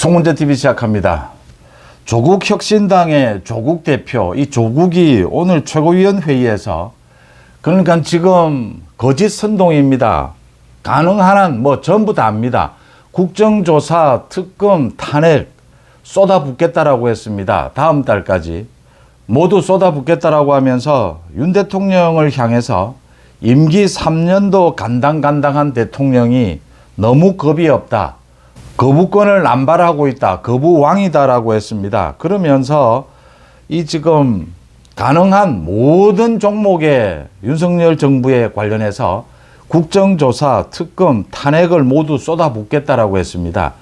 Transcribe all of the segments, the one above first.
송문재TV 시작합니다. 조국혁신당의 조국 대표, 이 조국이 오늘 최고위원회의에서 그러니까 지금 거짓 선동입니다. 가능한 한 전부 다 합니다. 국정조사, 특검, 탄핵 쏟아붓겠다라고 했습니다. 다음 달까지 모두 쏟아붓겠다라고 하면서 윤 대통령을 향해서 임기 3년도 간당간당한 대통령이 너무 겁이 없다. 거부권을 남발하고 있다. 거부왕이다라고 했습니다. 그러면서 이 지금 가능한 모든 종목의 윤석열 정부에 관련해서 국정조사, 특검, 탄핵을 모두 쏟아붓겠다라고 했습니다.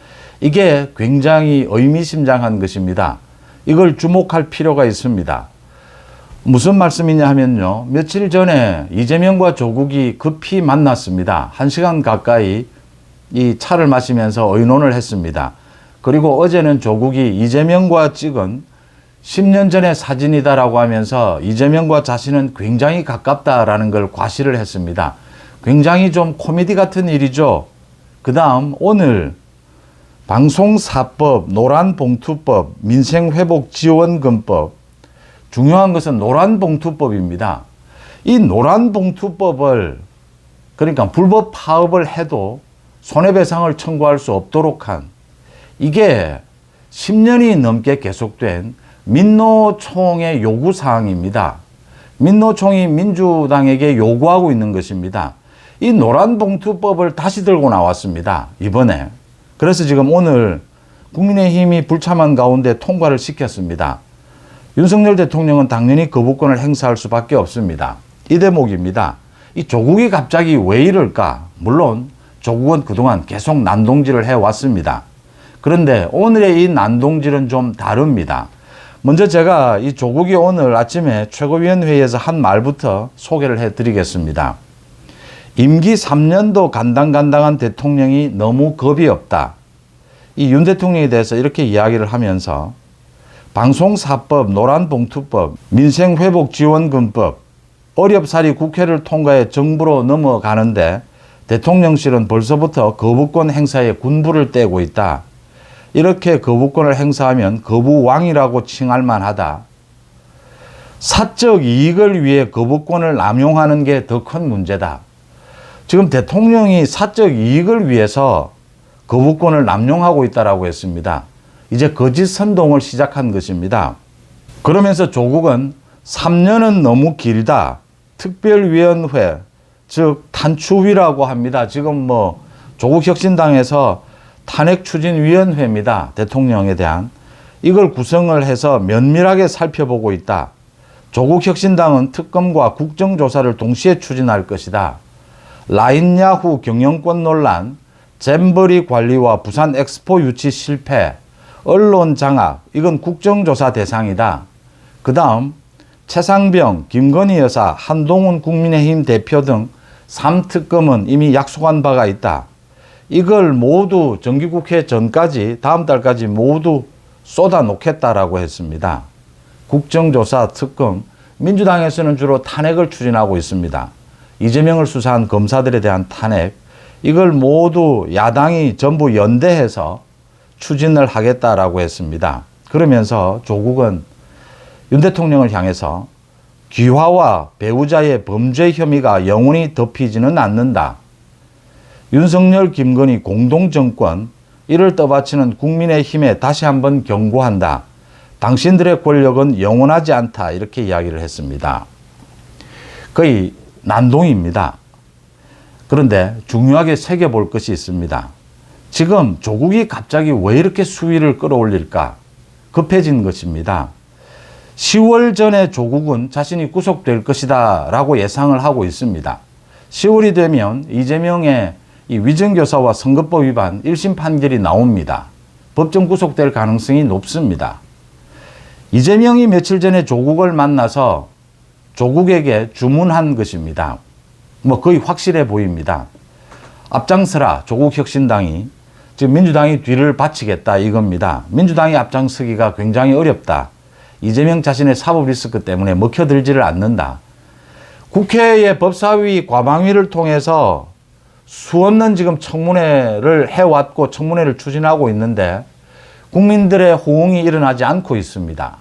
이게 굉장히 의미심장한 것입니다. 이걸 주목할 필요가 있습니다. 무슨 말씀이냐 하면요. 며칠 전에 이재명과 조국이 급히 만났습니다. 1시간 가까이 이 차를 마시면서 의논을 했습니다. 그리고 어제는 조국이 이재명과 찍은 10년 전의 사진이다라고 하면서 이재명과 자신은 굉장히 가깝다라는 걸 과시를 했습니다. 굉장히 좀 코미디 같은 일이죠. 그 다음 오늘 방송사법, 노란봉투법, 민생회복지원금법, 중요한 것은 노란봉투법입니다. 이 노란봉투법을 그러니까 불법 파업을 해도 손해배상을 청구할 수 없도록 한 이게 10년이 넘게 계속된 민노총의 요구사항입니다. 민노총이 민주당에게 요구하고 있는 것입니다. 이 노란봉투법을 다시 들고 나왔습니다. 이번에. 그래서 지금 오늘 국민의힘이 불참한 가운데 통과를 시켰습니다. 윤석열 대통령은 당연히 거부권을 행사할 수밖에 없습니다. 이 대목입니다. 이 조국이 갑자기 왜 이럴까? 물론 조국은 그동안 계속 난동질을 해왔습니다. 그런데 오늘의 이 난동질은 좀 다릅니다. 먼저 제가 이 조국이 오늘 아침에 최고위원회의에서 한 말부터 소개를 해드리겠습니다. 임기 3년도 간당간당한 대통령이 너무 겁이 없다. 이 윤 대통령에 대해서 이렇게 이야기를 하면서 방송사법, 노란봉투법, 민생회복지원금법, 어렵사리 국회를 통과해 정부로 넘어가는데 대통령실은 벌써부터 거부권 행사에 군부를 떼고 있다. 이렇게 거부권을 행사하면 거부왕이라고 칭할 만하다. 사적 이익을 위해 거부권을 남용하는 게 더 큰 문제다. 지금 대통령이 사적 이익을 위해서 거부권을 남용하고 있다라고 했습니다. 이제 거짓 선동을 시작한 것입니다. 그러면서 조국은 3년은 너무 길다. 특별위원회, 즉 탄추위라고 합니다. 지금 조국혁신당에서 탄핵추진위원회입니다. 대통령에 대한. 이걸 구성을 해서 면밀하게 살펴보고 있다. 조국혁신당은 특검과 국정조사를 동시에 추진할 것이다. 라인야후 경영권 논란, 잼버리 관리와 부산 엑스포 유치 실패, 언론 장악, 이건 국정조사 대상이다. 그 다음 최상병, 김건희 여사, 한동훈 국민의힘 대표 등 3특검은 이미 약속한 바가 있다. 이걸 모두 정기국회 전까지 다음 달까지 모두 쏟아놓겠다라고 했습니다. 국정조사, 특검, 민주당에서는 주로 탄핵을 추진하고 있습니다. 이재명을 수사한 검사들에 대한 탄핵, 이걸 모두 야당이 전부 연대해서 추진을 하겠다라고 했습니다. 그러면서 조국은 윤 대통령을 향해서 귀화와 배우자의 범죄 혐의가 영원히 덮이지는 않는다. 윤석열, 김건희 공동정권, 이를 떠받치는 국민의힘에 다시 한번 경고한다. 당신들의 권력은 영원하지 않다. 이렇게 이야기를 했습니다. 거의 난동입니다. 그런데 중요하게 새겨볼 것이 있습니다. 지금 조국이 갑자기 왜 이렇게 수위를 끌어올릴까? 급해진 것입니다. 10월 전에 조국은 자신이 구속될 것이다 라고 예상을 하고 있습니다. 10월이 되면 이재명의 이 위증교사와 선거법 위반 1심 판결이 나옵니다. 법정 구속될 가능성이 높습니다. 이재명이 며칠 전에 조국을 만나서 조국에게 주문한 것입니다. 거의 확실해 보입니다. 앞장서라. 조국혁신당이 지금 민주당이 뒤를 바치겠다 이겁니다. 민주당이 앞장서기가 굉장히 어렵다. 이재명 자신의 사법 리스크 때문에 먹혀들지를 않는다. 국회의 법사위 과방위를 통해서 수없는 지금 청문회를 해왔고 청문회를 추진하고 있는데 국민들의 호응이 일어나지 않고 있습니다.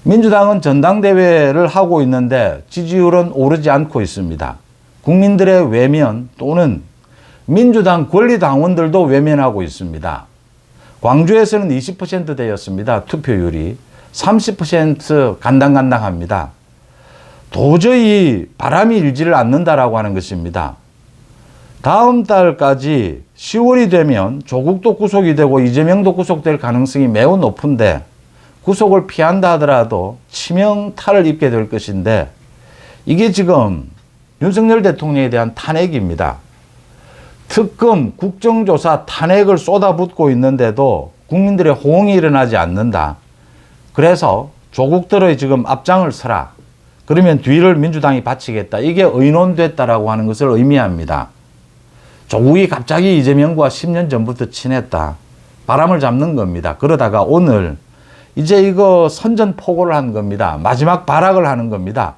민주당은 전당대회를 하고 있는데 지지율은 오르지 않고 있습니다. 국민들의 외면 또는 민주당 권리당원들도 외면하고 있습니다. 광주에서는 20%대였습니다. 투표율이. 30% 간당간당합니다. 도저히 바람이 일지를 않는다라고 하는 것입니다. 다음 달까지 10월이 되면 조국도 구속이 되고 이재명도 구속될 가능성이 매우 높은데 구속을 피한다 하더라도 치명타를 입게 될 것인데 이게 지금 윤석열 대통령에 대한 탄핵입니다. 특검, 국정조사, 탄핵을 쏟아붓고 있는데도 국민들의 호응이 일어나지 않는다. 그래서 조국들의 지금 앞장을 서라. 그러면 뒤를 민주당이 바치겠다. 이게 의논됐다라고 하는 것을 의미합니다. 조국이 갑자기 이재명과 10년 전부터 친했다. 바람을 잡는 겁니다. 그러다가 오늘 이제 이거 선전포고를 한 겁니다. 마지막 발악을 하는 겁니다.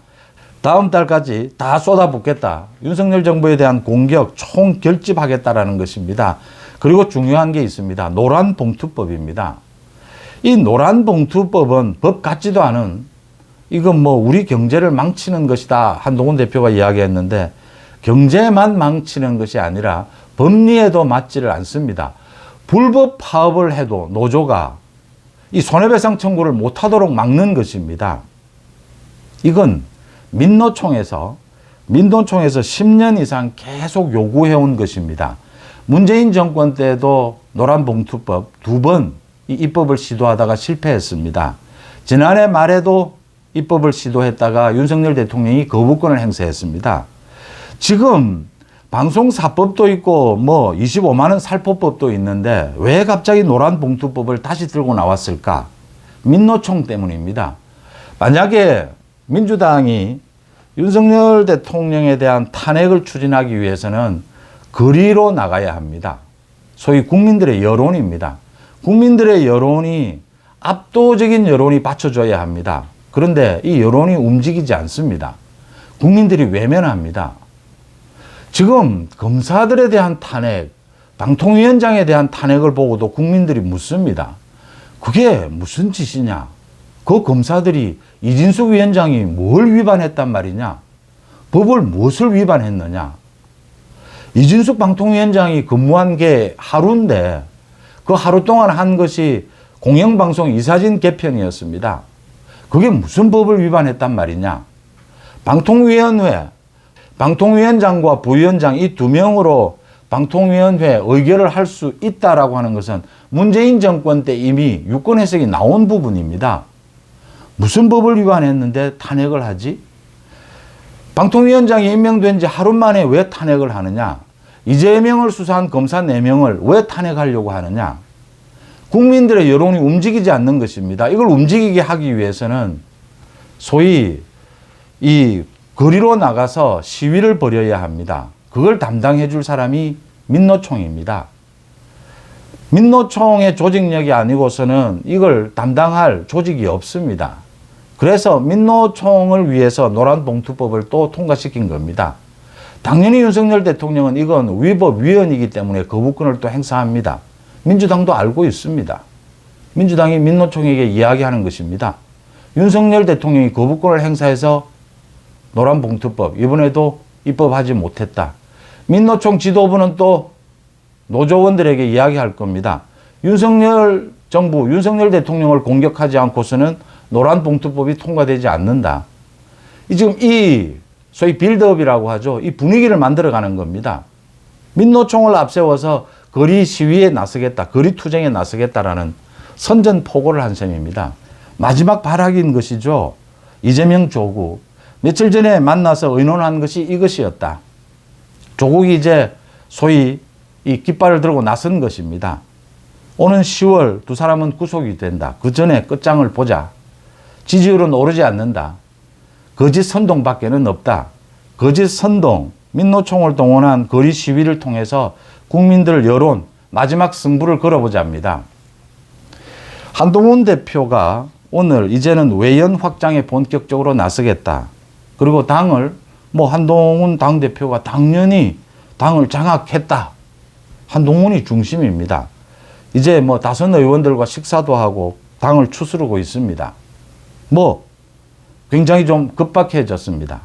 다음 달까지 다 쏟아붓겠다. 윤석열 정부에 대한 공격 총결집하겠다라는 것입니다. 그리고 중요한 게 있습니다. 노란봉투법입니다. 이 노란봉투법은 법 같지도 않은 이건 뭐 우리 경제를 망치는 것이다. 한동훈 대표가 이야기했는데 경제만 망치는 것이 아니라 법리에도 맞지를 않습니다. 불법 파업을 해도 노조가 이 손해배상 청구를 못하도록 막는 것입니다. 이건 민노총에서 10년 이상 계속 요구해온 것입니다. 문재인 정권 때도 노란봉투법 2번 이 입법을 시도하다가 실패했습니다. 지난해 말에도 입법을 시도했다가 윤석열 대통령이 거부권을 행사했습니다. 지금 방송사법도 있고 뭐 25만 원 살포법도 있는데 왜 갑자기 노란봉투법을 다시 들고 나왔을까? 민노총 때문입니다. 만약에 민주당이 윤석열 대통령에 대한 탄핵을 추진하기 위해서는 거리로 나가야 합니다. 소위 국민들의 여론입니다. 국민들의 여론이 압도적인 여론이 받쳐줘야 합니다. 그런데 이 여론이 움직이지 않습니다. 국민들이 외면합니다. 지금 검사들에 대한 탄핵, 방통위원장에 대한 탄핵을 보고도 국민들이 묻습니다. 그게 무슨 짓이냐? 그 검사들이 이진숙 위원장이 뭘 위반했단 말이냐? 법을 무엇을 위반했느냐? 이진숙 방통위원장이 근무한 게 하루인데 그 하루 동안 한 것이 공영방송 이사진 개편이었습니다. 그게 무슨 법을 위반했단 말이냐? 방통위원회, 방통위원장과 부위원장 이 2명으로 방통위원회 의결을 할 수 있다라고 하는 것은 문재인 정권 때 이미 유권 해석이 나온 부분입니다. 무슨 법을 위반했는데 탄핵을 하지? 방통위원장이 임명된 지 하루 만에 왜 탄핵을 하느냐? 이재명을 수사한 검사 4명을 왜 탄핵하려고 하느냐? 국민들의 여론이 움직이지 않는 것입니다. 이걸 움직이게 하기 위해서는 소위 이 거리로 나가서 시위를 벌여야 합니다. 그걸 담당해 줄 사람이 민노총입니다. 민노총의 조직력이 아니고서는 이걸 담당할 조직이 없습니다. 그래서 민노총을 위해서 노란봉투법을 또 통과시킨 겁니다. 당연히 윤석열 대통령은 이건 위법 위헌이기 때문에 거부권을 또 행사합니다. 민주당도 알고 있습니다. 민주당이 민노총에게 이야기하는 것입니다. 윤석열 대통령이 거부권을 행사해서 노란봉투법 이번에도 입법하지 못했다. 민노총 지도부는 또 노조원들에게 이야기할 겁니다. 윤석열 정부, 윤석열 대통령을 공격하지 않고서는 노란봉투법이 통과되지 않는다. 지금 이 소위 빌드업이라고 하죠. 이 분위기를 만들어가는 겁니다. 민노총을 앞세워서 거리 시위에 나서겠다, 거리 투쟁에 나서겠다라는 선전포고를 한 셈입니다. 마지막 발악인 것이죠. 이재명 조국. 며칠 전에 만나서 의논한 것이 이것이었다. 조국이 이제 소위 이 깃발을 들고 나선 것입니다. 오는 10월 2 사람은 구속이 된다. 그 전에 끝장을 보자. 지지율은 오르지 않는다. 거짓 선동밖에는 없다. 거짓 선동, 민노총을 동원한 거리 시위를 통해서 국민들 여론, 마지막 승부를 걸어보자입니다. 한동훈 대표가 오늘 이제는 외연 확장에 본격적으로 나서겠다. 그리고 당을 한동훈 당대표가 당연히 당을 장악했다. 한동훈이 중심입니다. 이제 뭐 다선 의원들과 식사도 하고 당을 추스르고 있습니다. 뭐 굉장히 좀 급박해졌습니다.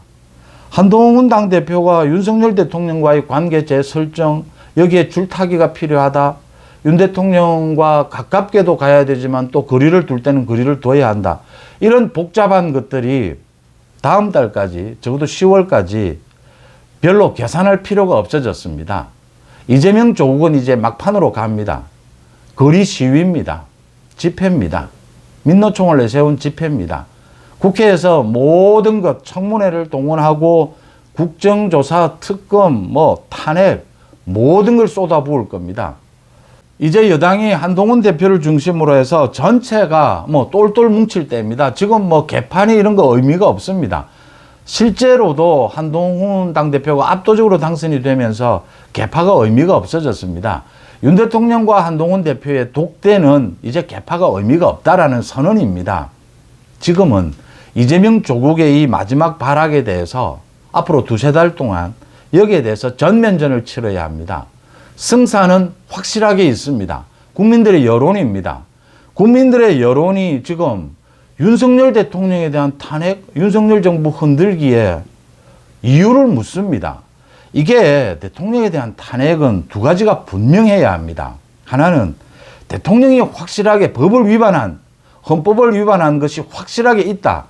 한동훈 당대표가 윤석열 대통령과의 관계 재설정, 여기에 줄타기가 필요하다. 윤 대통령과 가깝게도 가야 되지만 또 거리를 둘 때는 거리를 둬야 한다. 이런 복잡한 것들이 다음 달까지, 적어도 10월까지 별로 계산할 필요가 없어졌습니다. 이재명 조국은 이제 막판으로 갑니다. 거리 시위입니다. 집회입니다. 민노총을 내세운 집회입니다. 국회에서 모든 것 청문회를 동원하고 국정조사, 특검, 뭐 탄핵 모든 걸 쏟아부을 겁니다. 이제 여당이 한동훈 대표를 중심으로 해서 전체가 뭐 똘똘 뭉칠 때입니다. 지금 뭐 개판이 이런 거 의미가 없습니다. 실제로도 한동훈 당대표가 압도적으로 당선이 되면서 개파가 의미가 없어졌습니다. 윤 대통령과 한동훈 대표의 독대는 이제 개파가 의미가 없다라는 선언입니다. 지금은 이재명 조국의 이 마지막 발악에 대해서 앞으로 두세 달 동안 여기에 대해서 전면전을 치러야 합니다. 승산은 확실하게 있습니다. 국민들의 여론입니다. 국민들의 여론이 지금 윤석열 대통령에 대한 탄핵, 윤석열 정부 흔들기에 이유를 묻습니다. 이게 대통령에 대한 탄핵은 두 가지가 분명해야 합니다. 하나는 대통령이 확실하게 법을 위반한, 헌법을 위반한 것이 확실하게 있다.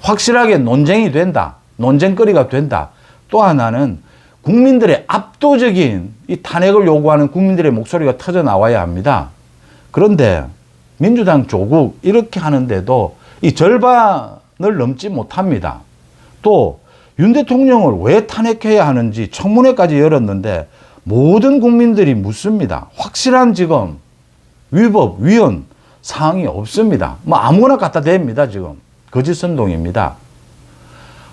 확실하게 논쟁이 된다. 논쟁거리가 된다. 또 하나는 국민들의 압도적인 이 탄핵을 요구하는 국민들의 목소리가 터져 나와야 합니다. 그런데 민주당 조국 이렇게 하는데도 이 절반을 넘지 못합니다. 또 윤 대통령을 왜 탄핵해야 하는지 청문회까지 열었는데 모든 국민들이 묻습니다. 확실한 지금 위법, 위헌 사항이 없습니다. 뭐 아무거나 갖다 댑니다. 지금 거짓선동입니다.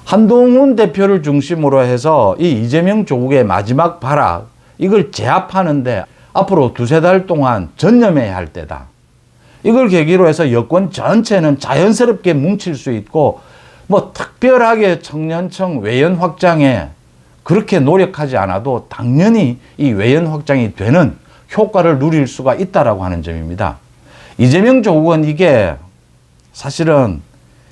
한동훈 대표를 중심으로 해서 이 이재명 조국의 마지막 발악, 이걸 제압하는데 앞으로 두세 달 동안 전념해야 할 때다. 이걸 계기로 해서 여권 전체는 자연스럽게 뭉칠 수 있고 뭐 특별하게 청년층 외연 확장에 그렇게 노력하지 않아도 당연히 이 외연 확장이 되는 효과를 누릴 수가 있다라고 하는 점입니다. 이재명 조국은 이게 사실은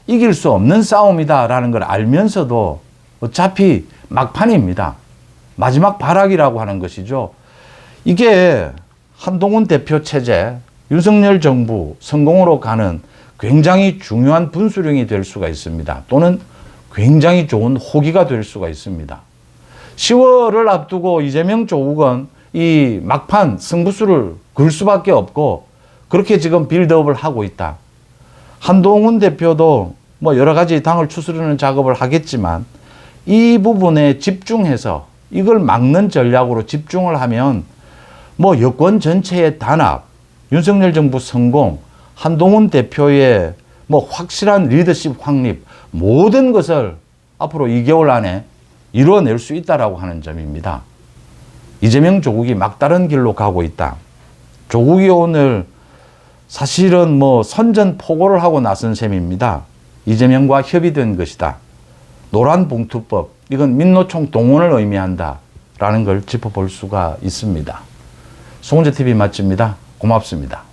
이길 수 없는 싸움이다라는 걸 알면서도 어차피 막판입니다. 마지막 발악이라고 하는 것이죠. 이게 한동훈 대표 체제, 윤석열 정부 성공으로 가는 굉장히 중요한 분수령이 될 수가 있습니다. 또는 굉장히 좋은 호기가 될 수가 있습니다. 10월을 앞두고 이재명 조국은 이 막판 승부수를 걸 수밖에 없고 그렇게 지금 빌드업을 하고 있다. 한동훈 대표도 뭐 여러 가지 당을 추스르는 작업을 하겠지만 이 부분에 집중해서 이걸 막는 전략으로 집중을 하면 뭐 여권 전체의 단합, 윤석열 정부 성공, 한동훈 대표의 뭐 확실한 리더십 확립, 모든 것을 앞으로 2개월 안에 이루어낼 수 있다라고 하는 점입니다. 이재명 조국이 막다른 길로 가고 있다. 조국이 오늘 사실은 뭐 선전포고를 하고 나선 셈입니다. 이재명과 협의된 것이다. 노란봉투법, 이건 민노총 동원을 의미한다라는 걸 짚어볼 수가 있습니다. 송은재TV 마칩니다. 고맙습니다.